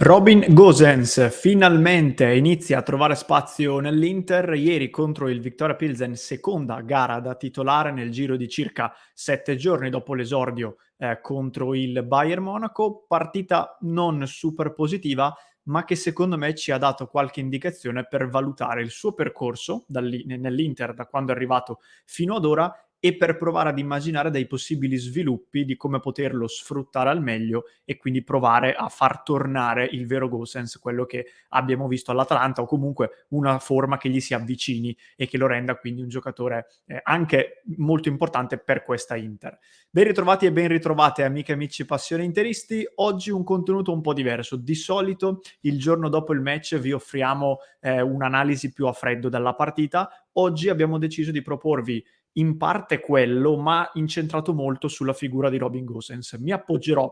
Robin Gosens finalmente inizia a trovare spazio nell'Inter. Ieri contro il Viktoria Pilsen, seconda gara da titolare nel giro di circa 7 giorni dopo l'esordio contro il Bayern Monaco. Partita non super positiva, ma che secondo me ci ha dato qualche indicazione per valutare il suo percorso nell'Inter da quando è arrivato fino ad ora e per provare ad immaginare dei possibili sviluppi di come poterlo sfruttare al meglio e quindi provare a far tornare il vero Gosens, quello che abbiamo visto all'Atalanta, o comunque una forma che gli si avvicini e che lo renda quindi un giocatore anche molto importante per questa Inter. Ben ritrovati e ben ritrovate amiche e amici passione interisti. Oggi un contenuto un po' diverso. Di solito il giorno dopo il match vi offriamo un'analisi più a freddo della partita. Oggi abbiamo deciso di proporvi in parte quello, ma incentrato molto sulla figura di Robin Gosens. Mi appoggerò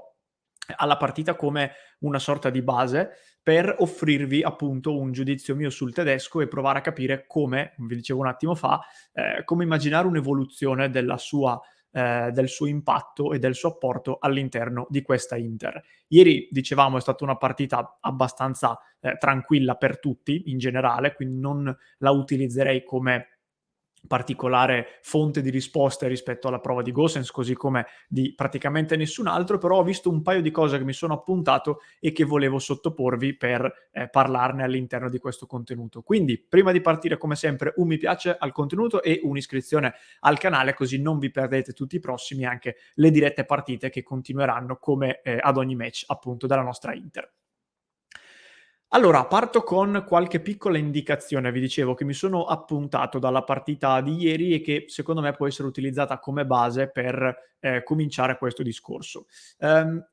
alla partita come una sorta di base per offrirvi appunto un giudizio mio sul tedesco e provare a capire come, vi dicevo un attimo fa, come immaginare un'evoluzione del suo impatto e del suo apporto all'interno di questa Inter. Ieri, dicevamo, è stata una partita abbastanza tranquilla per tutti in generale, quindi non la utilizzerei come particolare fonte di risposte rispetto alla prova di Gosens, così come di praticamente nessun altro, però ho visto un paio di cose che mi sono appuntato e che volevo sottoporvi per parlarne all'interno di questo contenuto. Quindi, prima di partire, come sempre, un mi piace al contenuto e un'iscrizione al canale, così non vi perdete tutti i prossimi, anche le dirette partite che continueranno come ad ogni match, appunto, della nostra Inter. Allora, parto con qualche piccola indicazione. Vi dicevo che mi sono appuntato dalla partita di ieri e che secondo me può essere utilizzata come base per cominciare questo discorso.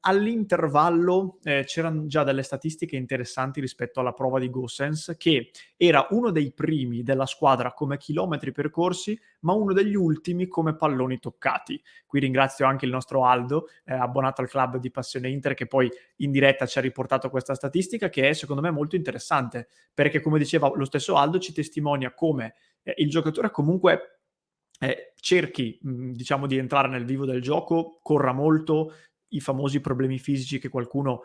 All'intervallo c'erano già delle statistiche interessanti rispetto alla prova di Gosens, che era uno dei primi della squadra come chilometri percorsi, ma uno degli ultimi come palloni toccati. Qui ringrazio anche il nostro Aldo, abbonato al club di Passione Inter, che poi in diretta ci ha riportato questa statistica che è secondo me molto interessante, perché come diceva lo stesso Aldo ci testimonia come il giocatore comunque cerchi diciamo di entrare nel vivo del gioco, corra molto, i famosi problemi fisici che qualcuno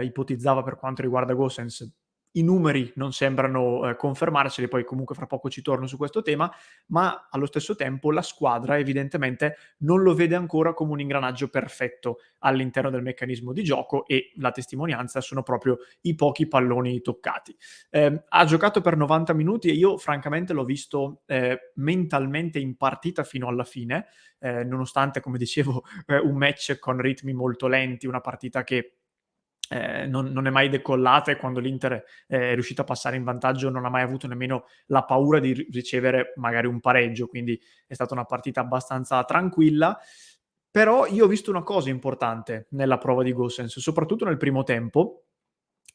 ipotizzava per quanto riguarda Gosens. I numeri non sembrano confermarseli, poi comunque fra poco ci torno su questo tema, ma allo stesso tempo la squadra evidentemente non lo vede ancora come un ingranaggio perfetto all'interno del meccanismo di gioco e la testimonianza sono proprio i pochi palloni toccati. Ha giocato per 90 minuti e io francamente l'ho visto mentalmente in partita fino alla fine, nonostante, come dicevo, un match con ritmi molto lenti, una partita che non è mai decollata e quando l'Inter è riuscita a passare in vantaggio non ha mai avuto nemmeno la paura di ricevere magari un pareggio, quindi è stata una partita abbastanza tranquilla. Però io ho visto una cosa importante nella prova di Gosens, soprattutto nel primo tempo.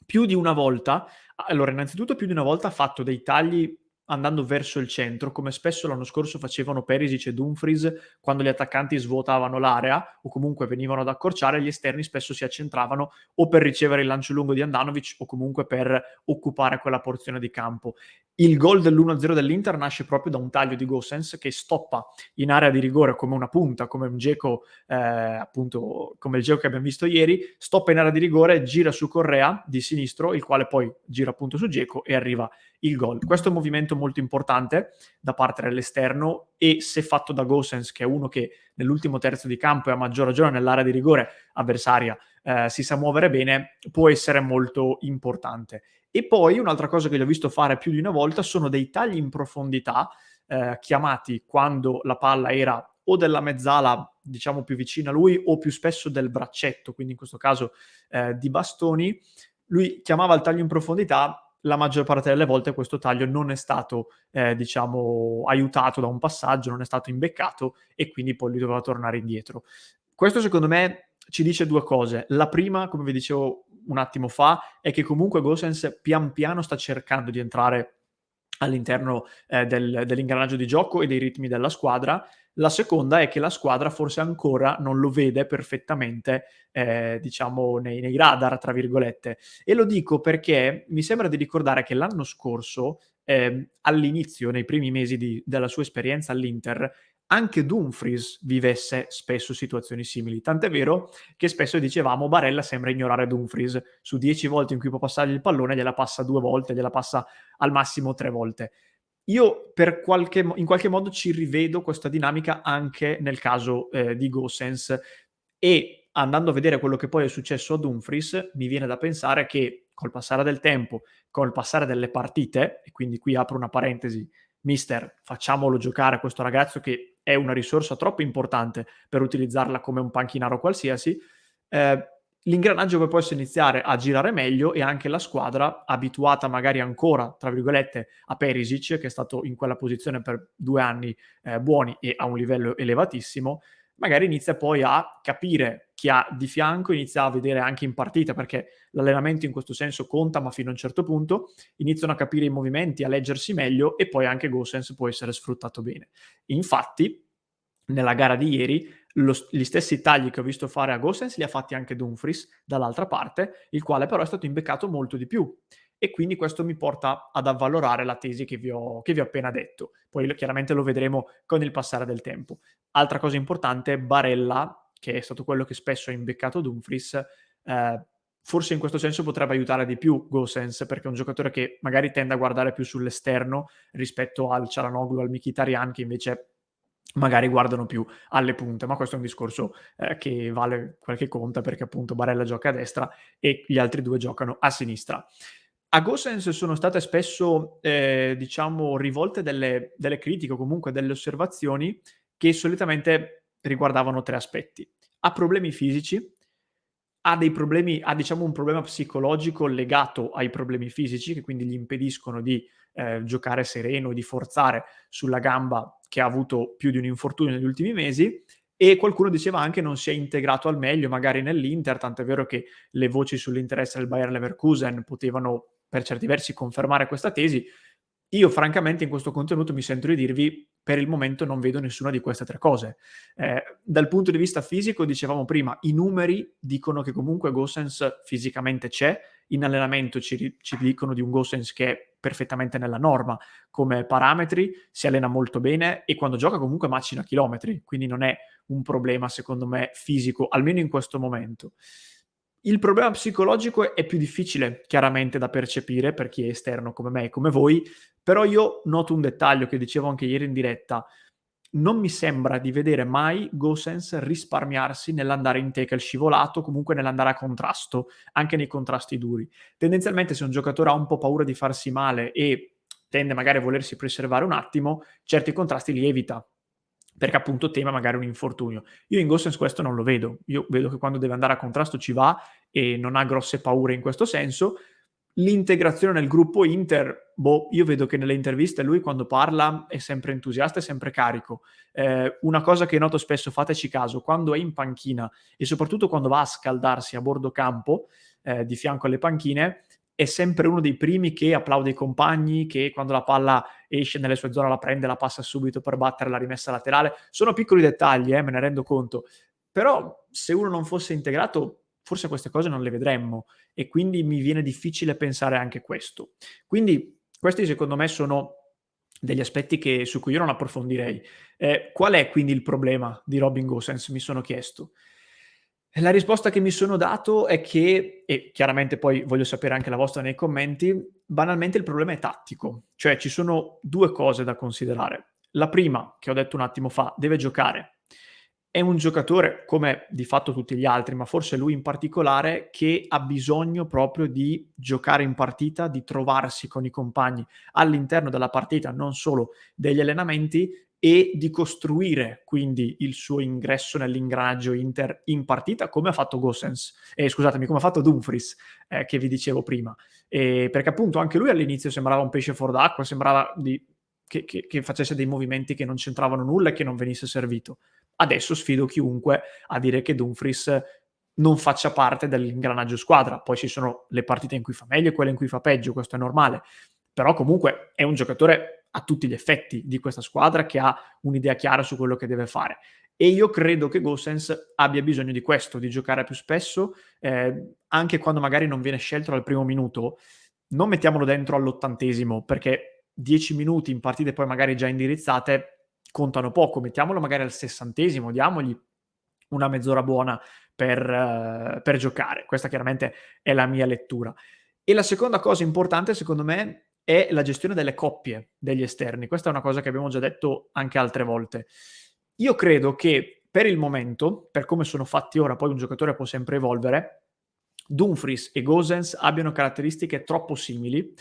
Più di una volta allora innanzitutto più di una volta ha fatto dei tagli andando verso il centro, come spesso l'anno scorso facevano Perisic e Dumfries quando gli attaccanti svuotavano l'area o comunque venivano ad accorciare, gli esterni spesso si accentravano o per ricevere il lancio lungo di Handanovic o comunque per occupare quella porzione di campo. Il gol dell'1-0 dell'Inter nasce proprio da un taglio di Gosens che stoppa in area di rigore come una punta, come un Dzeko appunto come il Dzeko che abbiamo visto ieri, stoppa in area di rigore, gira su Correa di sinistro, il quale poi gira appunto su Dzeko e arriva il gol. Questo è un movimento molto importante da parte dell'esterno e se fatto da Gosens, che è uno che nell'ultimo terzo di campo e a maggior ragione nell'area di rigore avversaria si sa muovere bene, può essere molto importante. E poi un'altra cosa che gli ho visto fare più di una volta sono dei tagli in profondità chiamati quando la palla era o della mezzala, diciamo più vicina a lui, o più spesso del braccetto, quindi in questo caso di bastoni. Lui chiamava il taglio in profondità, la maggior parte delle volte questo taglio non è stato, diciamo, aiutato da un passaggio, non è stato imbeccato e quindi poi lui doveva tornare indietro. Questo secondo me ci dice due cose. La prima, come vi dicevo un attimo fa, è che comunque Gosens pian piano sta cercando di entrare all'interno dell'ingranaggio di gioco e dei ritmi della squadra. La seconda è che la squadra forse ancora non lo vede perfettamente, diciamo, nei radar, tra virgolette. E lo dico perché mi sembra di ricordare che l'anno scorso, all'inizio, nei primi mesi della sua esperienza all'Inter, anche Dumfries vivesse spesso situazioni simili. Tant'è vero che spesso dicevamo Barella sembra ignorare Dumfries. Su 10 volte in cui può passargli il pallone gliela passa 2 volte, gliela passa al massimo 3 volte. Io in qualche modo ci rivedo questa dinamica anche nel caso, di Gosens, e andando a vedere quello che poi è successo a Dumfries, mi viene da pensare che col passare del tempo, col passare delle partite, e quindi qui apro una parentesi: "Mister, facciamolo giocare questo ragazzo che è una risorsa troppo importante per utilizzarla come un panchinaro qualsiasi", ehm, l'ingranaggio poi possa iniziare a girare meglio e anche la squadra, abituata magari ancora, tra virgolette, a Perisic, che è stato in quella posizione per 2 anni, buoni e a un livello elevatissimo, magari inizia poi a capire chi ha di fianco, inizia a vedere anche in partita, perché l'allenamento in questo senso conta, ma fino a un certo punto, iniziano a capire i movimenti, a leggersi meglio e poi anche Gosens può essere sfruttato bene. Infatti, nella gara di ieri, gli stessi tagli che ho visto fare a Gosens li ha fatti anche Dumfries dall'altra parte, il quale però è stato imbeccato molto di più. E quindi questo mi porta ad avvalorare la tesi che vi ho appena detto. Poi chiaramente lo vedremo con il passare del tempo. Altra cosa importante, Barella, che è stato quello che spesso ha imbeccato Dumfries, forse in questo senso potrebbe aiutare di più Gosens, perché è un giocatore che magari tende a guardare più sull'esterno rispetto al Çalhanoğlu, al Mkhitaryan, che invece magari guardano più alle punte, ma questo è un discorso, che vale quel che conta, perché appunto Barella gioca a destra e gli altri 2 giocano a sinistra. A Gosens sono state spesso, diciamo rivolte delle critiche o comunque delle osservazioni che solitamente riguardavano 3 aspetti: ha problemi fisici, ha diciamo un problema psicologico legato ai problemi fisici, che quindi gli impediscono di, giocare sereno, di forzare sulla gamba che ha avuto più di un infortunio negli ultimi mesi, e qualcuno diceva anche non si è integrato al meglio magari nell'Inter, tant'è vero che le voci sull'interesse del Bayer Leverkusen potevano per certi versi confermare questa tesi. Io francamente in questo contenuto mi sento di dirvi: per il momento non vedo nessuna di queste 3 cose. Dal punto di vista fisico, dicevamo prima, i numeri dicono che comunque Gosens fisicamente c'è, in allenamento ci dicono di un Gosens che è perfettamente nella norma come parametri, si allena molto bene e quando gioca comunque macina chilometri, quindi non è un problema secondo me fisico, almeno in questo momento. Il problema psicologico è più difficile chiaramente da percepire per chi è esterno come me e come voi, però io noto un dettaglio che dicevo anche ieri in diretta: non mi sembra di vedere mai Gosens risparmiarsi nell'andare in tackle scivolato, comunque nell'andare a contrasto, anche nei contrasti duri. Tendenzialmente se un giocatore ha un po' paura di farsi male e tende magari a volersi preservare un attimo, certi contrasti li evita, perché appunto teme magari un infortunio. Io in Gosens questo non lo vedo. Io vedo che quando deve andare a contrasto ci va e non ha grosse paure in questo senso. L'integrazione nel gruppo Inter, boh, io vedo che nelle interviste lui quando parla è sempre entusiasta e sempre carico. Una cosa che noto spesso, fateci caso, quando è in panchina e soprattutto quando va a scaldarsi a bordo campo, di fianco alle panchine, è sempre uno dei primi che applaude i compagni, che quando la palla esce nelle sue zone la prende, la passa subito per battere la rimessa laterale. Sono piccoli dettagli, me ne rendo conto, però se uno non fosse integrato forse queste cose non le vedremmo e quindi mi viene difficile pensare anche questo. Quindi questi secondo me sono degli aspetti su cui io non approfondirei. Qual è quindi il problema di Robin Gosens, mi sono chiesto. E la risposta che mi sono dato è che, e chiaramente poi voglio sapere anche la vostra nei commenti, banalmente il problema è tattico, cioè ci sono 2 cose da considerare. La prima, che ho detto un attimo fa, deve giocare. È un giocatore, come di fatto tutti gli altri, ma forse lui in particolare, che ha bisogno proprio di giocare in partita, di trovarsi con i compagni all'interno della partita, non solo degli allenamenti, e di costruire quindi il suo ingresso nell'ingranaggio Inter in partita, come ha fatto Gosens, scusatemi, come ha fatto Dumfries, che vi dicevo prima. Perché appunto anche lui all'inizio sembrava un pesce fuor d'acqua, sembrava che facesse dei movimenti che non c'entravano nulla e che non venisse servito. Adesso sfido chiunque a dire che Dumfries non faccia parte dell'ingranaggio squadra. Poi ci sono le partite in cui fa meglio e quelle in cui fa peggio, questo è normale. Però comunque è un giocatore a tutti gli effetti di questa squadra che ha un'idea chiara su quello che deve fare. E io credo che Gosens abbia bisogno di questo, di giocare più spesso, anche quando magari non viene scelto dal primo minuto, non mettiamolo dentro all'80°, perché 10 minuti in partite poi magari già indirizzate contano poco, mettiamolo magari al 60°, diamogli una mezz'ora buona per giocare. Questa chiaramente è la mia lettura. E la seconda cosa importante secondo me è la gestione delle coppie degli esterni. Questa è una cosa che abbiamo già detto anche altre volte. Io credo che per il momento, per come sono fatti ora, poi un giocatore può sempre evolvere, Dumfries e Gosens abbiano caratteristiche troppo simili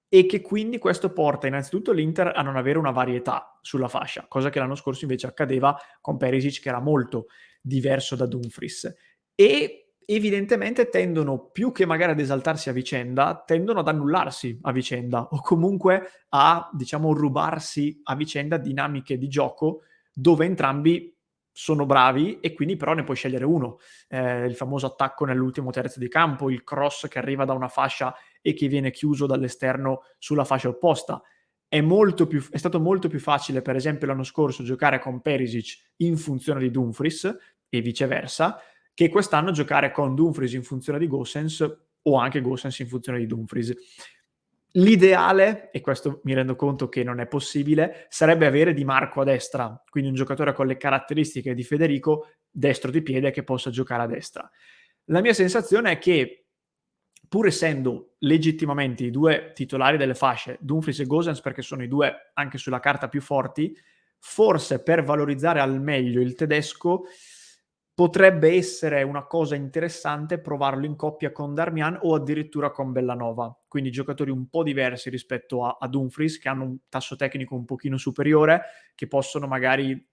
e che quindi questo porta innanzitutto l'Inter a non avere una varietà sulla fascia, cosa che l'anno scorso invece accadeva con Perisic, che era molto diverso da Dumfries. E evidentemente tendono, più che magari ad esaltarsi a vicenda, tendono ad annullarsi a vicenda o comunque a, diciamo, rubarsi a vicenda dinamiche di gioco dove entrambi sono bravi e quindi però ne puoi scegliere uno. Il famoso attacco nell'ultimo terzo di campo, il cross che arriva da una fascia e che viene chiuso dall'esterno sulla fascia opposta. È stato molto più facile, per esempio, l'anno scorso giocare con Perisic in funzione di Dumfries e viceversa, che quest'anno giocare con Dumfries in funzione di Gosens o anche Gosens in funzione di Dumfries. L'ideale, e questo mi rendo conto che non è possibile, sarebbe avere Di Marco a destra, quindi un giocatore con le caratteristiche di Federico, destro di piede, che possa giocare a destra. La mia sensazione è che, pur essendo legittimamente i due titolari delle fasce, Dumfries e Gosens, perché sono i due anche sulla carta più forti, forse per valorizzare al meglio il tedesco potrebbe essere una cosa interessante provarlo in coppia con Darmian o addirittura con Bellanova, quindi giocatori un po' diversi rispetto a Dumfries, che hanno un tasso tecnico un pochino superiore, che possono magari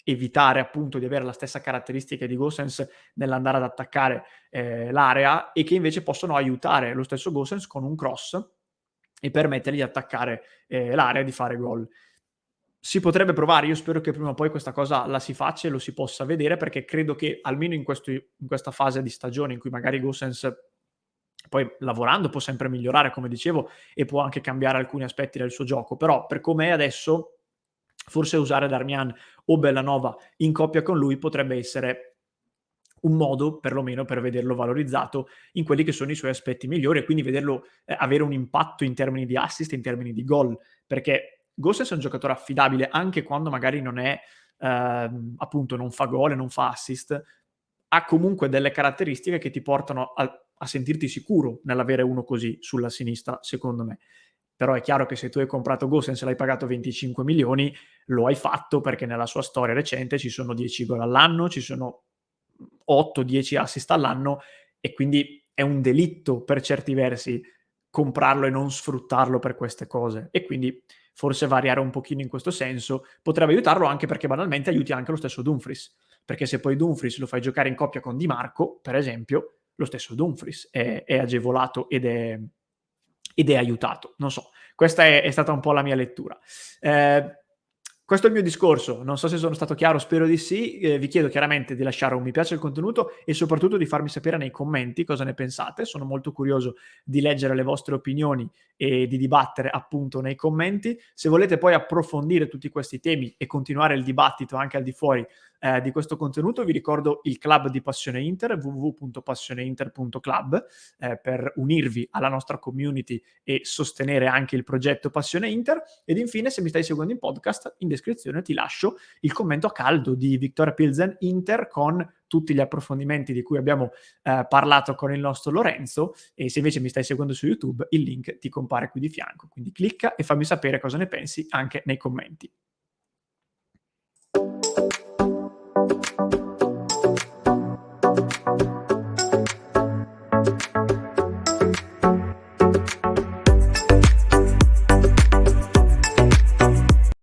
evitare appunto di avere la stessa caratteristica di Gosens nell'andare ad attaccare l'area, e che invece possono aiutare lo stesso Gosens con un cross e permettergli di attaccare l'area e di fare gol. Si potrebbe provare, io spero che prima o poi questa cosa la si faccia e lo si possa vedere, perché credo che almeno in questa fase di stagione in cui magari Gosens poi lavorando può sempre migliorare, come dicevo, e può anche cambiare alcuni aspetti del suo gioco, però per com'è adesso forse usare Darmian o Bellanova in coppia con lui potrebbe essere un modo perlomeno per vederlo valorizzato in quelli che sono i suoi aspetti migliori e quindi vederlo avere un impatto in termini di assist, in termini di gol, perché Gosens è un giocatore affidabile anche quando magari non è appunto non fa gol e non fa assist, ha comunque delle caratteristiche che ti portano a sentirti sicuro nell'avere uno così sulla sinistra, secondo me. Però è chiaro che se tu hai comprato Gosens e l'hai pagato 25 milioni, lo hai fatto perché nella sua storia recente ci sono 10 gol all'anno, ci sono 8-10 assist all'anno, e quindi è un delitto per certi versi comprarlo e non sfruttarlo per queste cose. E quindi forse variare un pochino in questo senso potrebbe aiutarlo, anche perché banalmente aiuti anche lo stesso Dumfries, perché se poi Dumfries lo fai giocare in coppia con Di Marco, per esempio, lo stesso Dumfries è agevolato ed è aiutato. Non so, questa è stata un po' la mia lettura. Questo è il mio discorso, non so se sono stato chiaro, spero di sì. Vi chiedo chiaramente di lasciare un mi piace al contenuto e soprattutto di farmi sapere nei commenti cosa ne pensate. Sono molto curioso di leggere le vostre opinioni e di dibattere appunto nei commenti. Se volete poi approfondire tutti questi temi e continuare il dibattito anche al di fuori di questo contenuto, vi ricordo il club di Passione Inter, www.passioneinter.club, per unirvi alla nostra community e sostenere anche il progetto Passione Inter. Ed infine, se mi stai seguendo in podcast, in descrizione ti lascio il commento a caldo di Viktoria Pilsen Inter con tutti gli approfondimenti di cui abbiamo parlato con il nostro Lorenzo, e se invece mi stai seguendo su YouTube il link ti compare qui di fianco, quindi clicca e fammi sapere cosa ne pensi anche nei commenti.